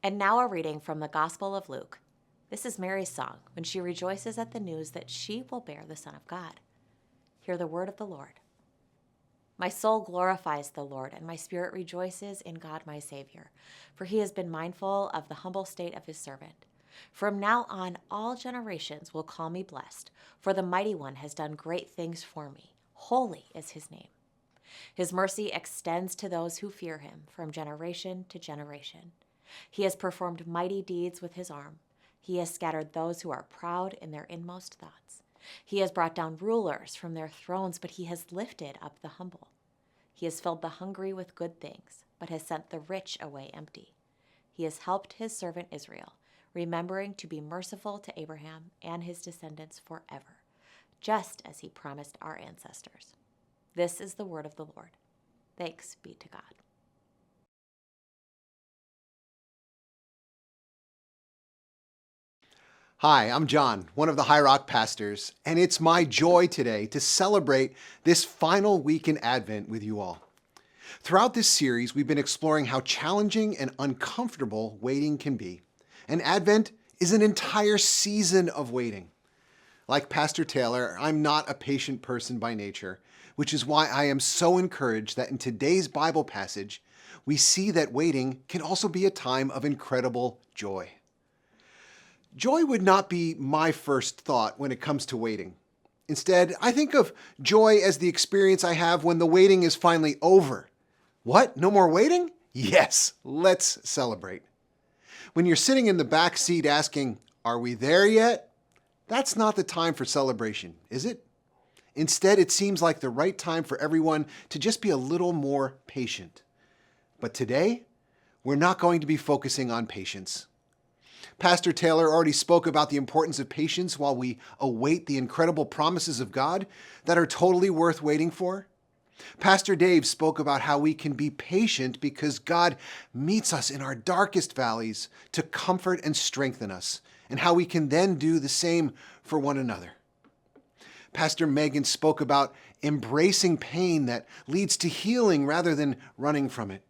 And now a reading from the Gospel of Luke. This is Mary's song when she rejoices at the news that she will bear the Son of God. Hear the word of the Lord. My soul glorifies the Lord, and my spirit rejoices in God my Savior, for he has been mindful of the humble state of his servant. From now on, all generations will call me blessed, for the Mighty One has done great things for me. Holy is his name. His mercy extends to those who fear him from generation to generation. He has performed mighty deeds with his arm. He has scattered those who are proud in their inmost thoughts. He has brought down rulers from their thrones, but he has lifted up the humble. He has filled the hungry with good things, but has sent the rich away empty. He has helped his servant Israel, remembering to be merciful to Abraham and his descendants forever, just as he promised our ancestors. This is the word of the Lord. Thanks be to God. Hi, I'm John, one of the Highrock pastors, and it's my joy today to celebrate this final week in Advent with you all. Throughout this series, we've been exploring how challenging and uncomfortable waiting can be, and Advent is an entire season of waiting. Like Pastor Taylor, I'm not a patient person by nature, which is why I am so encouraged that in today's Bible passage, we see that waiting can also be a time of incredible joy. Joy would not be my first thought when it comes to waiting. Instead, I think of joy as the experience I have when the waiting is finally over. What? No more waiting? Yes, let's celebrate. When you're sitting in the back seat asking, "Are we there yet?" That's not the time for celebration, is it? Instead, it seems like the right time for everyone to just be a little more patient. But today, we're not going to be focusing on patience. Pastor Taylor already spoke about the importance of patience while we await the incredible promises of God that are totally worth waiting for. Pastor Dave spoke about how we can be patient because God meets us in our darkest valleys to comfort and strengthen us, and how we can then do the same for one another. Pastor Megan spoke about embracing pain that leads to healing rather than running from it.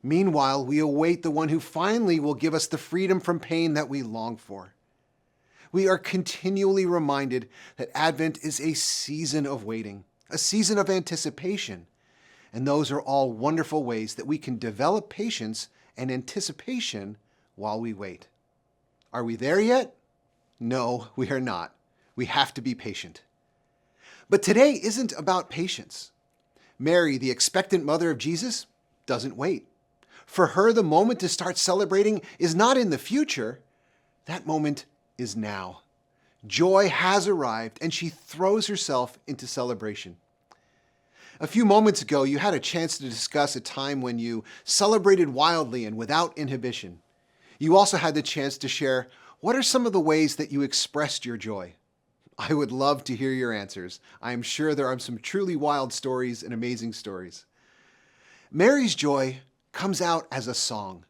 Meanwhile, we await the one who finally will give us the freedom from pain that we long for. We are continually reminded that Advent is a season of waiting, a season of anticipation, and those are all wonderful ways that we can develop patience and anticipation while we wait. Are we there yet? No, we are not. We have to be patient. But today isn't about patience. Mary, the expectant mother of Jesus, doesn't wait. For her, the moment to start celebrating is not in the future. That moment is now. Joy has arrived, and she throws herself into celebration. A few moments ago, you had a chance to discuss a time when you celebrated wildly and without inhibition. You also had the chance to share what are some of the ways that you expressed your joy. I would love to hear your answers. I am sure there are some truly wild stories and amazing stories. Mary's joy comes out as a song,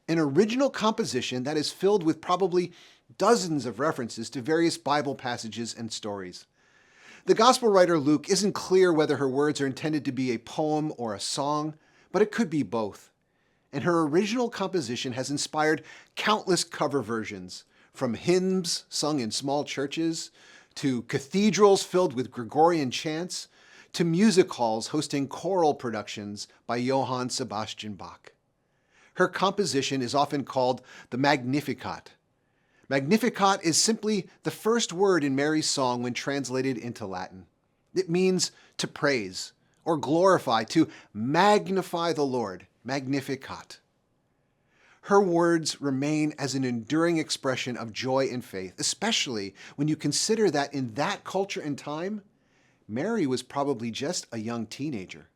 an original composition that is filled with probably dozens of references to various Bible passages and stories. The gospel writer Luke isn't clear whether her words are intended to be a poem or a song, but it could be both. And her original composition has inspired countless cover versions, from hymns sung in small churches, to cathedrals filled with Gregorian chants, to music halls hosting choral productions by Johann Sebastian Bach. Her composition is often called the Magnificat. Magnificat is simply the first word in Mary's song when translated into Latin. It means to praise or glorify, to magnify the Lord, Magnificat. Her words remain as an enduring expression of joy and faith, especially when you consider that in that culture and time, Mary was probably just a young teenager.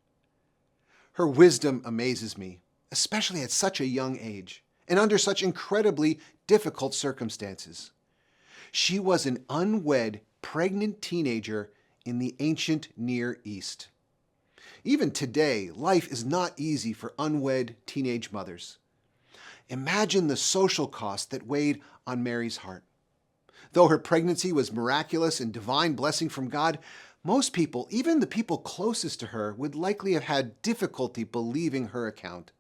Her wisdom amazes me, especially at such a young age and under such incredibly difficult circumstances. She was an unwed, pregnant teenager in the ancient Near East. Even today, life is not easy for unwed teenage mothers. Imagine the social cost that weighed on Mary's heart. Though her pregnancy was miraculous and divine blessing from God, most people, even the people closest to her, would likely have had difficulty believing her account.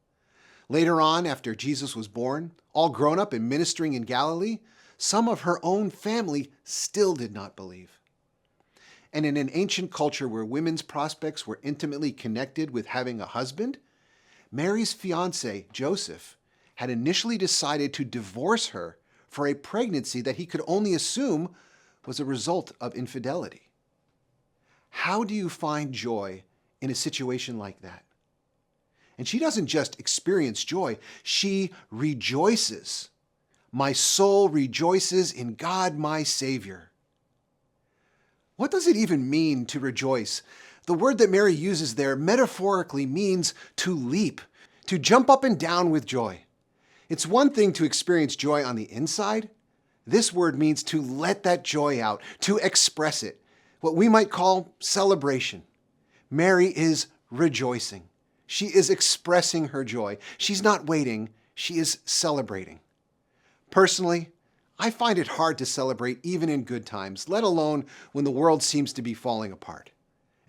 Later on, after Jesus was born, all grown up and ministering in Galilee, some of her own family still did not believe. And in an ancient culture where women's prospects were intimately connected with having a husband, Mary's fiancé, Joseph, had initially decided to divorce her for a pregnancy that he could only assume was a result of infidelity. How do you find joy in a situation like that? And she doesn't just experience joy, she rejoices. My soul rejoices in God, my Savior. What does it even mean to rejoice? The word that Mary uses there metaphorically means to leap, to jump up and down with joy. It's one thing to experience joy on the inside. This word means to let that joy out, to express it, what we might call celebration. Mary is rejoicing. She is expressing her joy. She's not waiting, she is celebrating. Personally, I find it hard to celebrate even in good times, let alone when the world seems to be falling apart.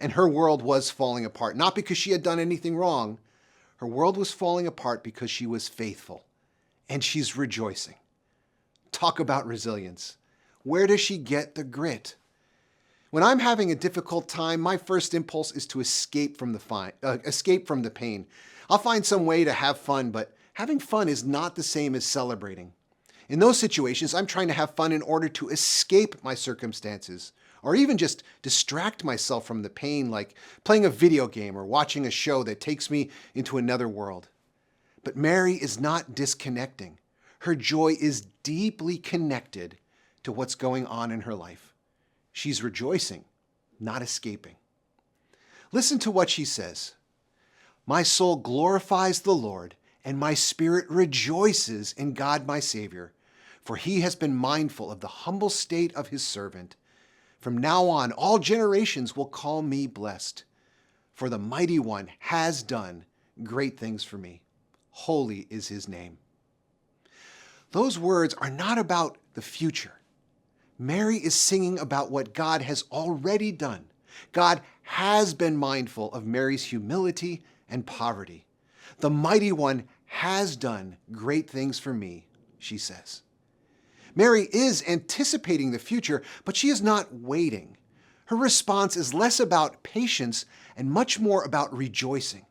And her world was falling apart, not because she had done anything wrong. Her world was falling apart because she was faithful, and she's rejoicing. Talk about resilience. Where does she get the grit? When I'm having a difficult time, my first impulse is to escape from the pain. I'll find some way to have fun, but having fun is not the same as celebrating. In those situations, I'm trying to have fun in order to escape my circumstances, or even just distract myself from the pain, like playing a video game or watching a show that takes me into another world. But Mary is not disconnecting. Her joy is deeply connected to what's going on in her life. She's rejoicing, not escaping. Listen to what she says. My soul glorifies the Lord, and my spirit rejoices in God my Savior, for he has been mindful of the humble state of his servant. From now on, all generations will call me blessed, for the Mighty One has done great things for me. Holy is his name. Those words are not about the future. Mary is singing about what God has already done. God has been mindful of Mary's humility and poverty. The Mighty One has done great things for me, she says. Mary is anticipating the future, but she is not waiting. Her response is less about patience and much more about rejoicing.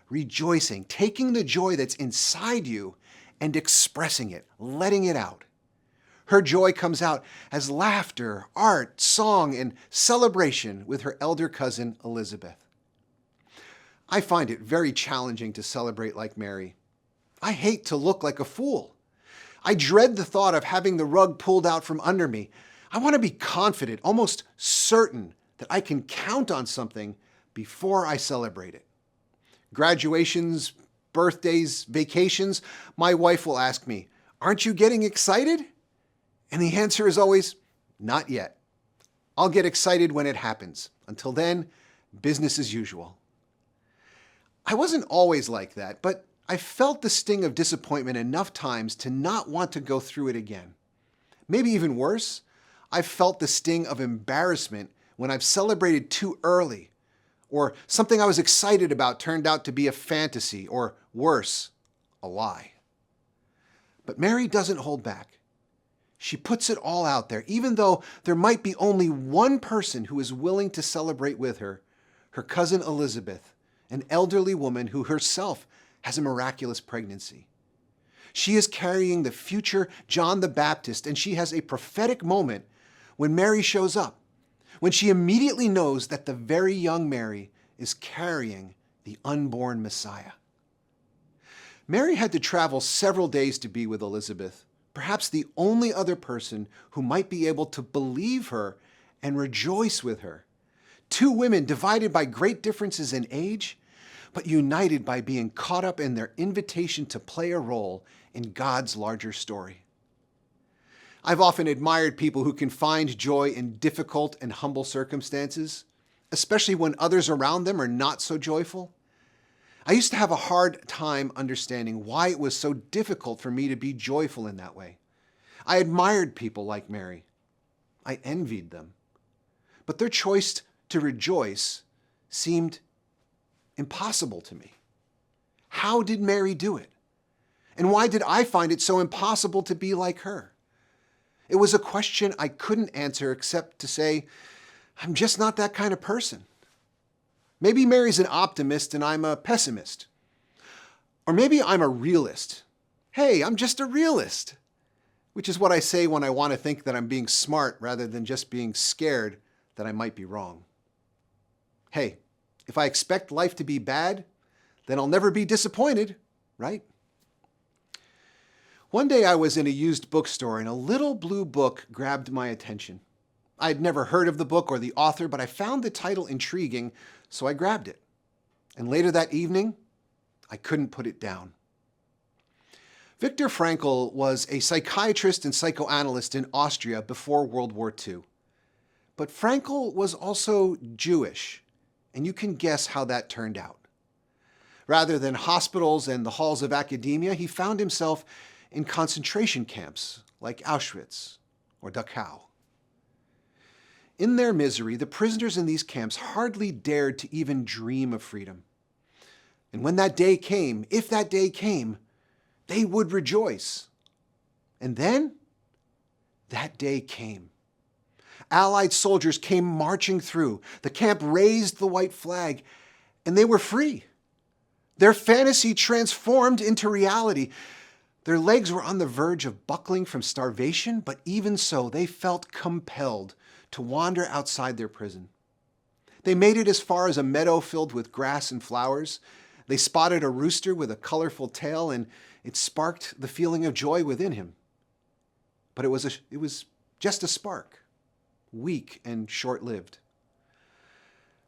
Rejoicing, taking the joy that's inside you and expressing it, letting it out. Her joy comes out as laughter, art, song, and celebration with her elder cousin, Elizabeth. I find it very challenging to celebrate like Mary. I hate to look like a fool. I dread the thought of having the rug pulled out from under me. I want to be confident, almost certain that I can count on something before I celebrate it. Graduations, birthdays, vacations, my wife will ask me, "Aren't you getting excited?" And the answer is always, "Not yet. I'll get excited when it happens. Until then, business as usual." I wasn't always like that, but I felt the sting of disappointment enough times to not want to go through it again. Maybe even worse, I've felt the sting of embarrassment when I've celebrated too early, or something I was excited about turned out to be a fantasy, or worse, a lie. But Mary doesn't hold back. She puts it all out there, even though there might be only one person who is willing to celebrate with her, her cousin Elizabeth, an elderly woman who herself has a miraculous pregnancy. She is carrying the future John the Baptist, and she has a prophetic moment when Mary shows up, when she immediately knows that the very young Mary is carrying the unborn Messiah. Mary had to travel several days to be with Elizabeth, perhaps the only other person who might be able to believe her and rejoice with her. Two women divided by great differences in age, but united by being caught up in their invitation to play a role in God's larger story. I've often admired people who can find joy in difficult and humble circumstances, especially when others around them are not so joyful. I used to have a hard time understanding why it was so difficult for me to be joyful in that way. I admired people like Mary. I envied them. But their choice to rejoice seemed impossible to me. How did Mary do it? And why did I find it so impossible to be like her? It was a question I couldn't answer except to say, I'm just not that kind of person. Maybe Mary's an optimist and I'm a pessimist. Or maybe I'm a realist. Hey, I'm just a realist. Which is what I say when I want to think that I'm being smart rather than just being scared that I might be wrong. Hey, if I expect life to be bad, then I'll never be disappointed, right? One day I was in a used bookstore and a little blue book grabbed my attention. I had never heard of the book or the author, but I found the title intriguing, so I grabbed it. And later that evening, I couldn't put it down. Viktor Frankl was a psychiatrist and psychoanalyst in Austria before World War II. But Frankl was also Jewish, and you can guess how that turned out. Rather than hospitals and the halls of academia, he found himself in concentration camps like Auschwitz or Dachau. In their misery, the prisoners in these camps hardly dared to even dream of freedom. And when that day came, if that day came, they would rejoice. And then that day came. Allied soldiers came marching through. The camp raised the white flag, and they were free. Their fantasy transformed into reality. Their legs were on the verge of buckling from starvation, but even so, they felt compelled to wander outside their prison. They made it as far as a meadow filled with grass and flowers. They spotted a rooster with a colorful tail, and it sparked the feeling of joy within him. But it was just a spark, weak and short-lived.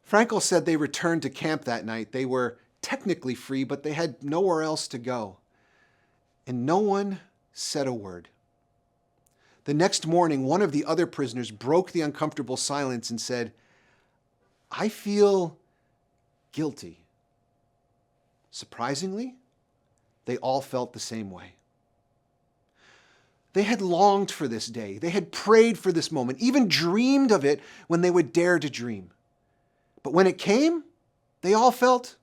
Frankl said they returned to camp that night. They were technically free, but they had nowhere else to go. And no one said a word. The next morning, one of the other prisoners broke the uncomfortable silence and said, I feel guilty. Surprisingly, they all felt the same way. They had longed for this day. They had prayed for this moment, even dreamed of it when they would dare to dream. But when it came, they all felt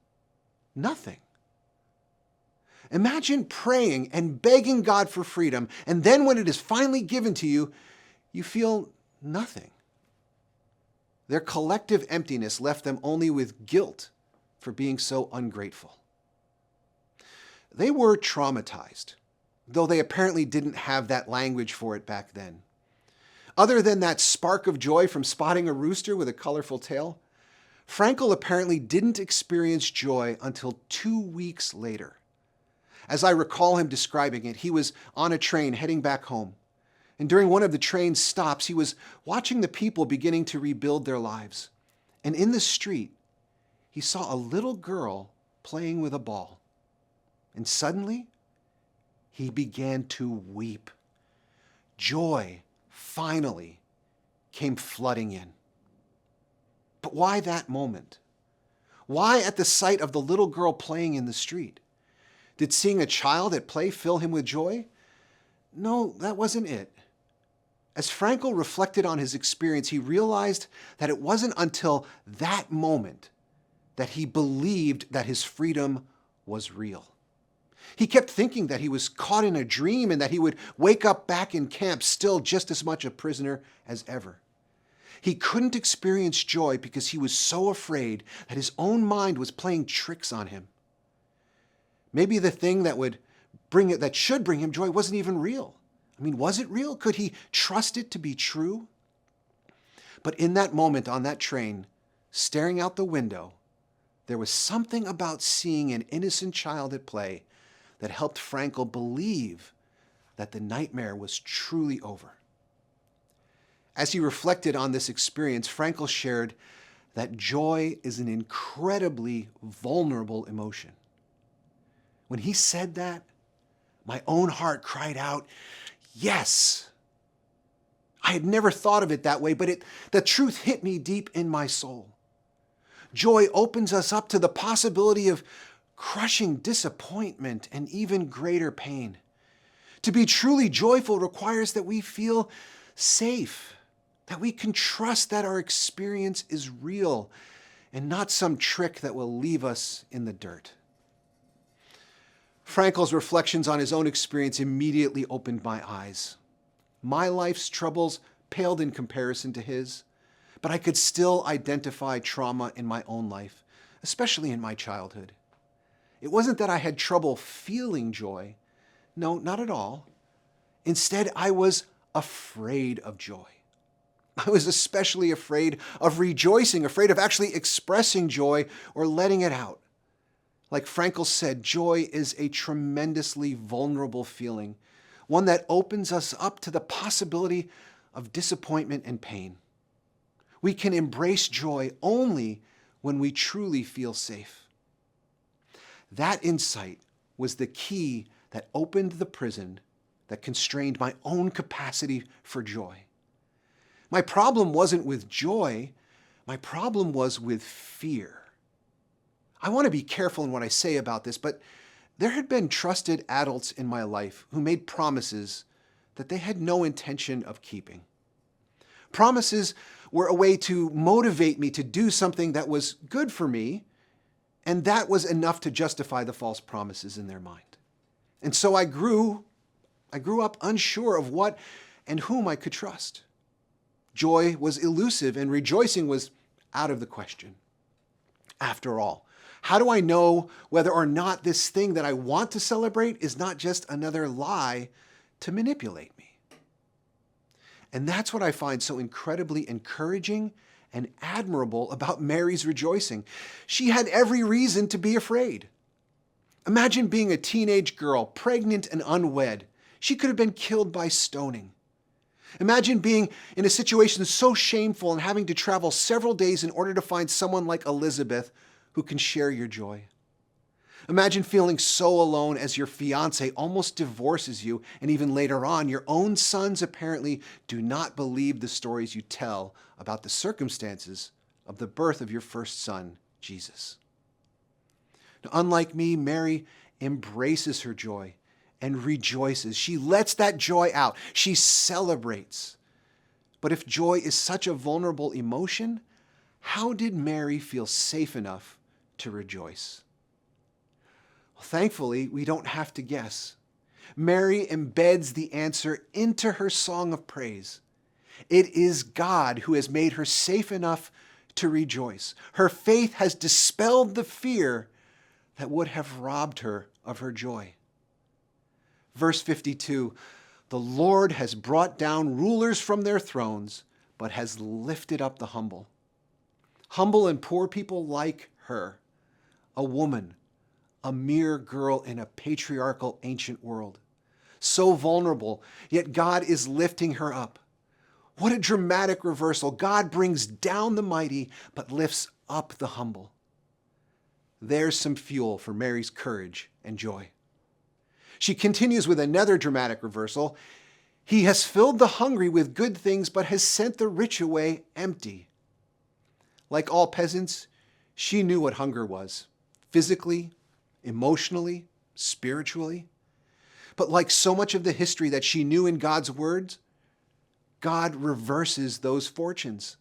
nothing. Imagine praying and begging God for freedom, and then when it is finally given to you, you feel nothing. Their collective emptiness left them only with guilt for being so ungrateful. They were traumatized, though they apparently didn't have that language for it back then. Other than that spark of joy from spotting a rooster with a colorful tail, Frankl apparently didn't experience joy until 2 weeks later. As I recall him describing it, he was on a train heading back home. And during one of the train's stops, he was watching the people beginning to rebuild their lives. And in the street, he saw a little girl playing with a ball. And suddenly, he began to weep. Joy finally came flooding in. But why that moment? Why at the sight of the little girl playing in the street? Did seeing a child at play fill him with joy? No, that wasn't it. As Frankl reflected on his experience, he realized that it wasn't until that moment that he believed that his freedom was real. He kept thinking that he was caught in a dream and that he would wake up back in camp still just as much a prisoner as ever. He couldn't experience joy because he was so afraid that his own mind was playing tricks on him. Maybe the thing that should bring him joy wasn't even real. I mean, was it real? Could he trust it to be true? But in that moment on that train, staring out the window, there was something about seeing an innocent child at play that helped Frankl believe that the nightmare was truly over. As he reflected on this experience, Frankl shared that joy is an incredibly vulnerable emotion. When he said that, my own heart cried out, yes. I had never thought of it that way, but the truth hit me deep in my soul. Joy opens us up to the possibility of crushing disappointment and even greater pain. To be truly joyful requires that we feel safe, that we can trust that our experience is real and not some trick that will leave us in the dirt. Frankel's reflections on his own experience immediately opened my eyes. My life's troubles paled in comparison to his, but I could still identify trauma in my own life, especially in my childhood. It wasn't that I had trouble feeling joy. No, not at all. Instead, I was afraid of joy. I was especially afraid of rejoicing, afraid of actually expressing joy or letting it out. Like Frankel said, joy is a tremendously vulnerable feeling, one that opens us up to the possibility of disappointment and pain. We can embrace joy only when we truly feel safe. That insight was the key that opened the prison that constrained my own capacity for joy. My problem wasn't with joy, my problem was with fear. I want to be careful in what I say about this, but there had been trusted adults in my life who made promises that they had no intention of keeping. Promises were a way to motivate me to do something that was good for me, and that was enough to justify the false promises in their mind. And so I grew up unsure of what and whom I could trust. Joy was elusive and rejoicing was out of the question. After all, how do I know whether or not this thing that I want to celebrate is not just another lie to manipulate me? And that's what I find so incredibly encouraging and admirable about Mary's rejoicing. She had every reason to be afraid. Imagine being a teenage girl, pregnant and unwed. She could have been killed by stoning. Imagine being in a situation so shameful and having to travel several days in order to find someone like Elizabeth who can share your joy. Imagine feeling so alone as your fiancé almost divorces you, and even later on, your own sons apparently do not believe the stories you tell about the circumstances of the birth of your first son, Jesus. Now, unlike me, Mary embraces her joy and rejoices. She lets that joy out. She celebrates. But if joy is such a vulnerable emotion, how did Mary feel safe enough to rejoice? Well, thankfully, we don't have to guess. Mary embeds the answer into her song of praise. It is God who has made her safe enough to rejoice. Her faith has dispelled the fear that would have robbed her of her joy. Verse 52, the Lord has brought down rulers from their thrones, but has lifted up the humble. Humble and poor people like her, a woman, a mere girl in a patriarchal ancient world. So vulnerable, yet God is lifting her up. What a dramatic reversal. God brings down the mighty, but lifts up the humble. There's some fuel for Mary's courage and joy. She continues with another dramatic reversal. He has filled the hungry with good things, but has sent the rich away empty. Like all peasants, she knew what hunger was, physically, emotionally, spiritually. But like so much of the history that she knew in God's words, God reverses those fortunes.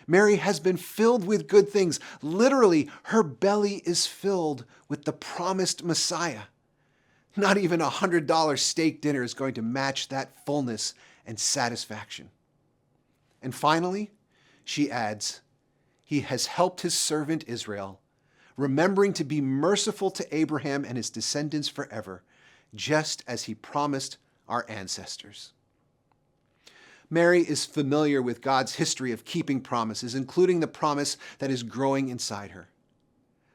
Mary has been filled with good things. Literally, her belly is filled with the promised Messiah. Not even a $100 steak dinner is going to match that fullness and satisfaction. And finally, she adds, he has helped his servant Israel, remembering to be merciful to Abraham and his descendants forever, just as he promised our ancestors. Mary is familiar with God's history of keeping promises, including the promise that is growing inside her.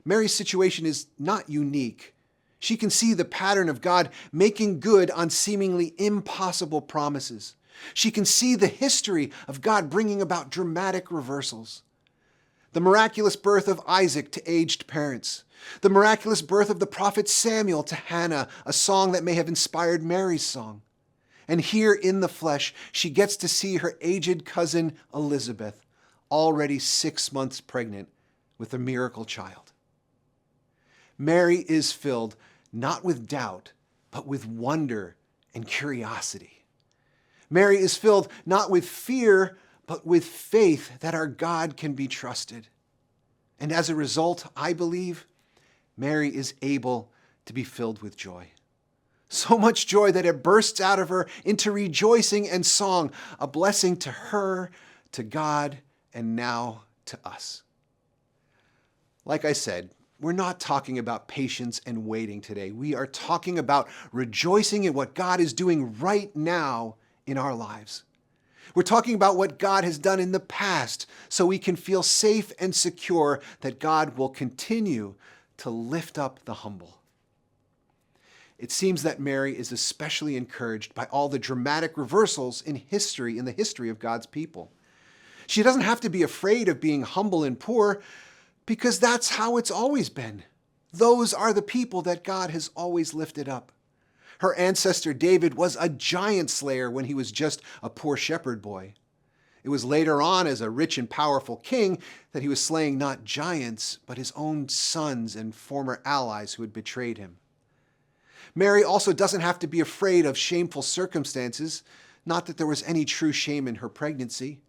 Mary's situation is not unique. She can see the pattern of God making good on seemingly impossible promises. She can see the history of God bringing about dramatic reversals. The miraculous birth of Isaac to aged parents. The miraculous birth of the prophet Samuel to Hannah, a song that may have inspired Mary's song. And here in the flesh, she gets to see her aged cousin Elizabeth, already 6 months pregnant with a miracle child. Mary is filled not with doubt, but with wonder and curiosity. Mary is filled not with fear, but with faith that our God can be trusted. And as a result, I believe, Mary is able to be filled with joy. So much joy that it bursts out of her into rejoicing and song, a blessing to her, to God, and now to us. Like I said, we're not talking about patience and waiting today. We are talking about rejoicing in what God is doing right now in our lives. We're talking about what God has done in the past so we can feel safe and secure that God will continue to lift up the humble. It seems that Mary is especially encouraged by all the dramatic reversals in the history of God's people. She doesn't have to be afraid of being humble and poor because that's how it's always been. Those are the people that God has always lifted up. Her ancestor David was a giant slayer when he was just a poor shepherd boy. It was later on as a rich and powerful king that he was slaying not giants, but his own sons and former allies who had betrayed him. Mary also doesn't have to be afraid of shameful circumstances, not that there was any true shame in her pregnancy,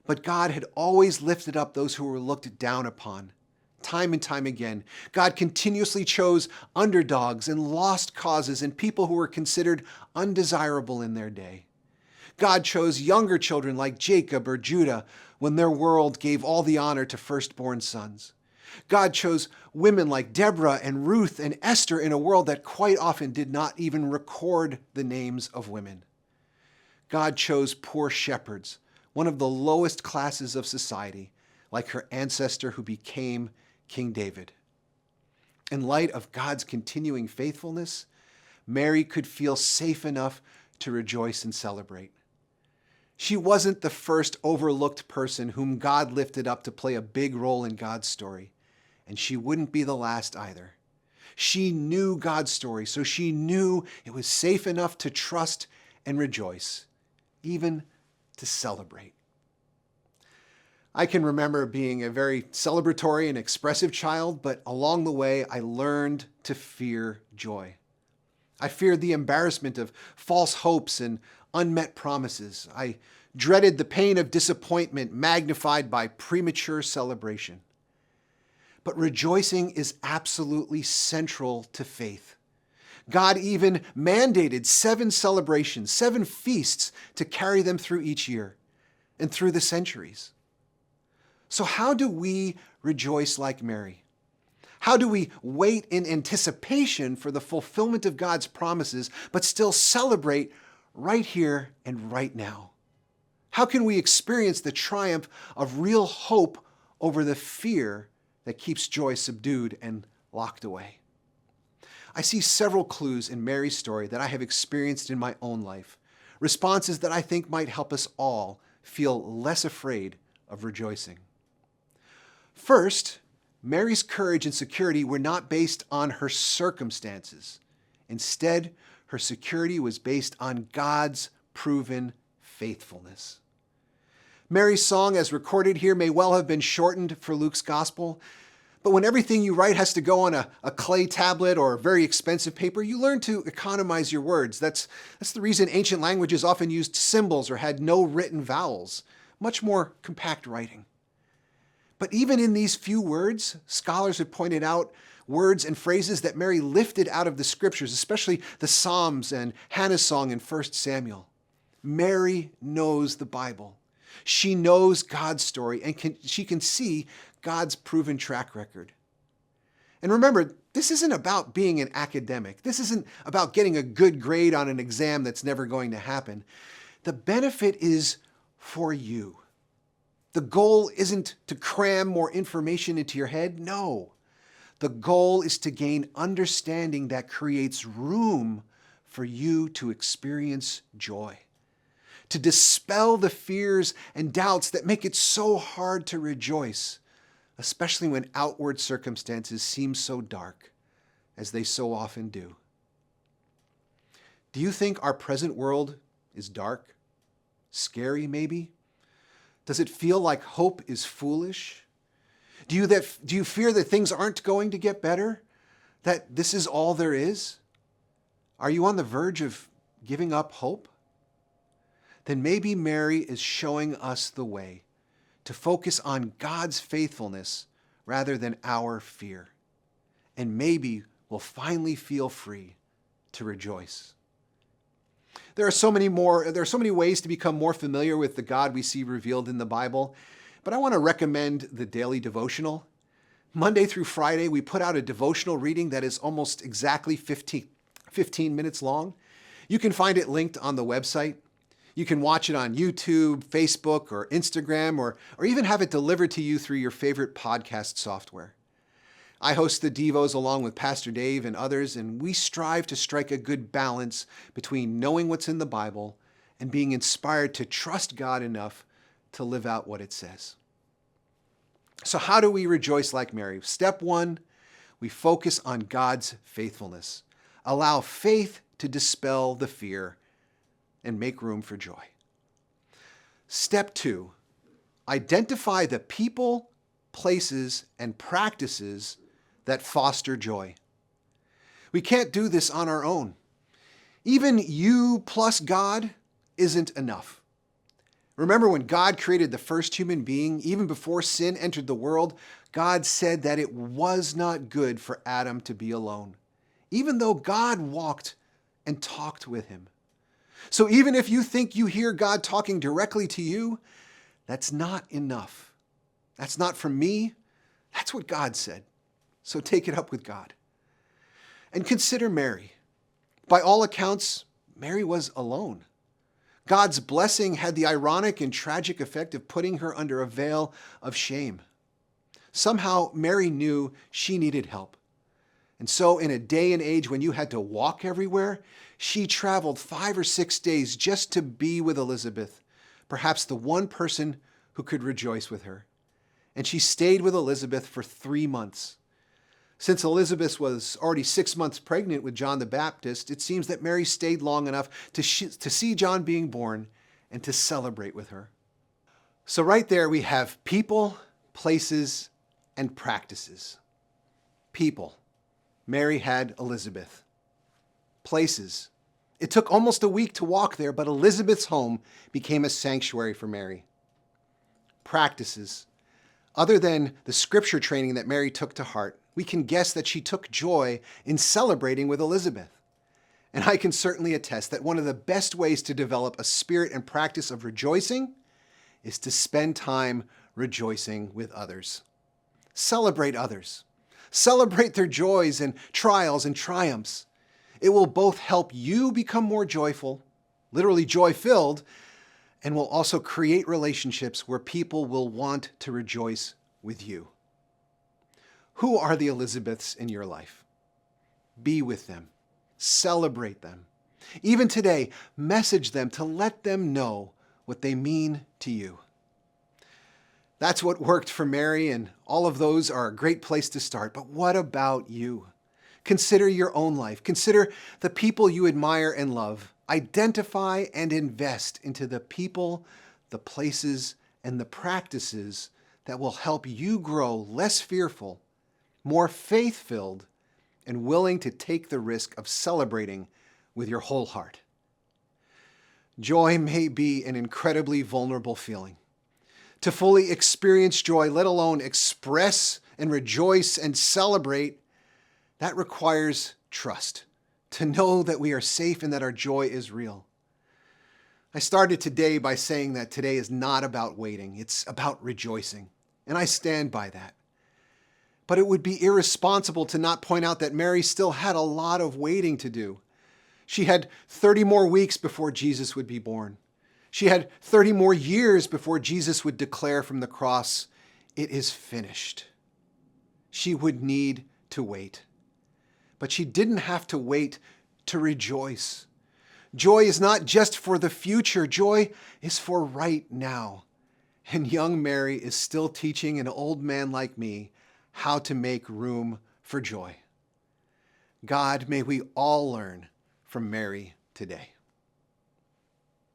but God had always lifted up those who were looked down upon. Time and time again, God continuously chose underdogs and lost causes and people who were considered undesirable in their day. God chose younger children like Jacob or Judah when their world gave all the honor to firstborn sons. God chose women like Deborah and Ruth and Esther in a world that quite often did not even record the names of women. God chose poor shepherds, one of the lowest classes of society, like her ancestor who became King David. In light of God's continuing faithfulness, Mary could feel safe enough to rejoice and celebrate. She wasn't the first overlooked person whom God lifted up to play a big role in God's story. And she wouldn't be the last either. She knew God's story, so she knew it was safe enough to trust and rejoice, even to celebrate. I can remember being a very celebratory and expressive child, but along the way, I learned to fear joy. I feared the embarrassment of false hopes and unmet promises. I dreaded the pain of disappointment magnified by premature celebration. But rejoicing is absolutely central to faith. God even mandated 7 celebrations, 7 feasts to carry them through each year and through the centuries. So how do we rejoice like Mary? How do we wait in anticipation for the fulfillment of God's promises, but still celebrate right here and right now? How can we experience the triumph of real hope over the fear that keeps joy subdued and locked away? I see several clues in Mary's story that I have experienced in my own life, responses that I think might help us all feel less afraid of rejoicing. First, Mary's courage and security were not based on her circumstances. Instead, her security was based on God's proven faithfulness. Mary's song, as recorded here, may well have been shortened for Luke's gospel, but when everything you write has to go on a clay tablet or very expensive paper, you learn to economize your words. That's the reason ancient languages often used symbols or had no written vowels, much more compact writing. But even in these few words, scholars have pointed out words and phrases that Mary lifted out of the scriptures, especially the Psalms and Hannah's song in 1 Samuel. Mary knows the Bible. She knows God's story and she can see God's proven track record. And remember, this isn't about being an academic. This isn't about getting a good grade on an exam that's never going to happen. The benefit is for you. The goal isn't to cram more information into your head. No. The goal is to gain understanding that creates room for you to experience joy, to dispel the fears and doubts that make it so hard to rejoice, especially when outward circumstances seem so dark, as they so often do. Do you think our present world is dark? Scary, maybe? Does it feel like hope is foolish? Do you fear that things aren't going to get better? That this is all there is? Are you on the verge of giving up hope? Then maybe Mary is showing us the way to focus on God's faithfulness rather than our fear. And maybe will finally feel free to rejoice. There are so many ways to become more familiar with the God we see revealed in the Bible, but I want to recommend the daily devotional. Monday through Friday, we put out a devotional reading that is almost exactly 15 minutes long. You can find it linked on the website. You can watch it on YouTube, Facebook, or Instagram, or even have it delivered to you through your favorite podcast software. I host the Devos along with Pastor Dave and others, and we strive to strike a good balance between knowing what's in the Bible and being inspired to trust God enough to live out what it says. So how do we rejoice like Mary? Step one, we focus on God's faithfulness. Allow faith to dispel the fear and make room for joy. Step two, identify the people, places, and practices that foster joy. We can't do this on our own. Even you plus God isn't enough. Remember when God created the first human being, even before sin entered the world, God said that it was not good for Adam to be alone, even though God walked and talked with him. So even if you think you hear God talking directly to you, that's not enough. That's not from me. That's what God said. So take it up with God. And consider Mary. By all accounts, Mary was alone. God's blessing had the ironic and tragic effect of putting her under a veil of shame. Somehow, Mary knew she needed help. And so in a day and age when you had to walk everywhere, she traveled 5 or 6 days just to be with Elizabeth, perhaps the one person who could rejoice with her. And she stayed with Elizabeth for 3 months. Since Elizabeth was already 6 months pregnant with John the Baptist, it seems that Mary stayed long enough to see John being born and to celebrate with her. So right there we have people, places, and practices. People. Mary had Elizabeth. Places. It took almost a week to walk there, but Elizabeth's home became a sanctuary for Mary. Practices. Other than the scripture training that Mary took to heart, we can guess that she took joy in celebrating with Elizabeth. And I can certainly attest that one of the best ways to develop a spirit and practice of rejoicing is to spend time rejoicing with others. Celebrate others. Celebrate their joys and trials and triumphs. It will both help you become more joyful, literally joy-filled, and will also create relationships where people will want to rejoice with you. Who are the Elizabeths in your life? Be with them. Celebrate them. Even today, message them to let them know what they mean to you. That's what worked for Mary, and all of those are a great place to start. But what about you? Consider your own life. Consider the people you admire and love. Identify and invest into the people, the places, and the practices that will help you grow less fearful, more faith-filled, and willing to take the risk of celebrating with your whole heart. Joy may be an incredibly vulnerable feeling. To fully experience joy, let alone express and rejoice and celebrate, that requires trust, to know that we are safe and that our joy is real. I started today by saying that today is not about waiting, it's about rejoicing, and I stand by that. But it would be irresponsible to not point out that Mary still had a lot of waiting to do. She had 30 more weeks before Jesus would be born. She had 30 more years before Jesus would declare from the cross, "It is finished." She would need to wait. But she didn't have to wait to rejoice. Joy is not just for the future. Joy is for right now. And young Mary is still teaching an old man like me how to make room for joy. God, may we all learn from Mary today.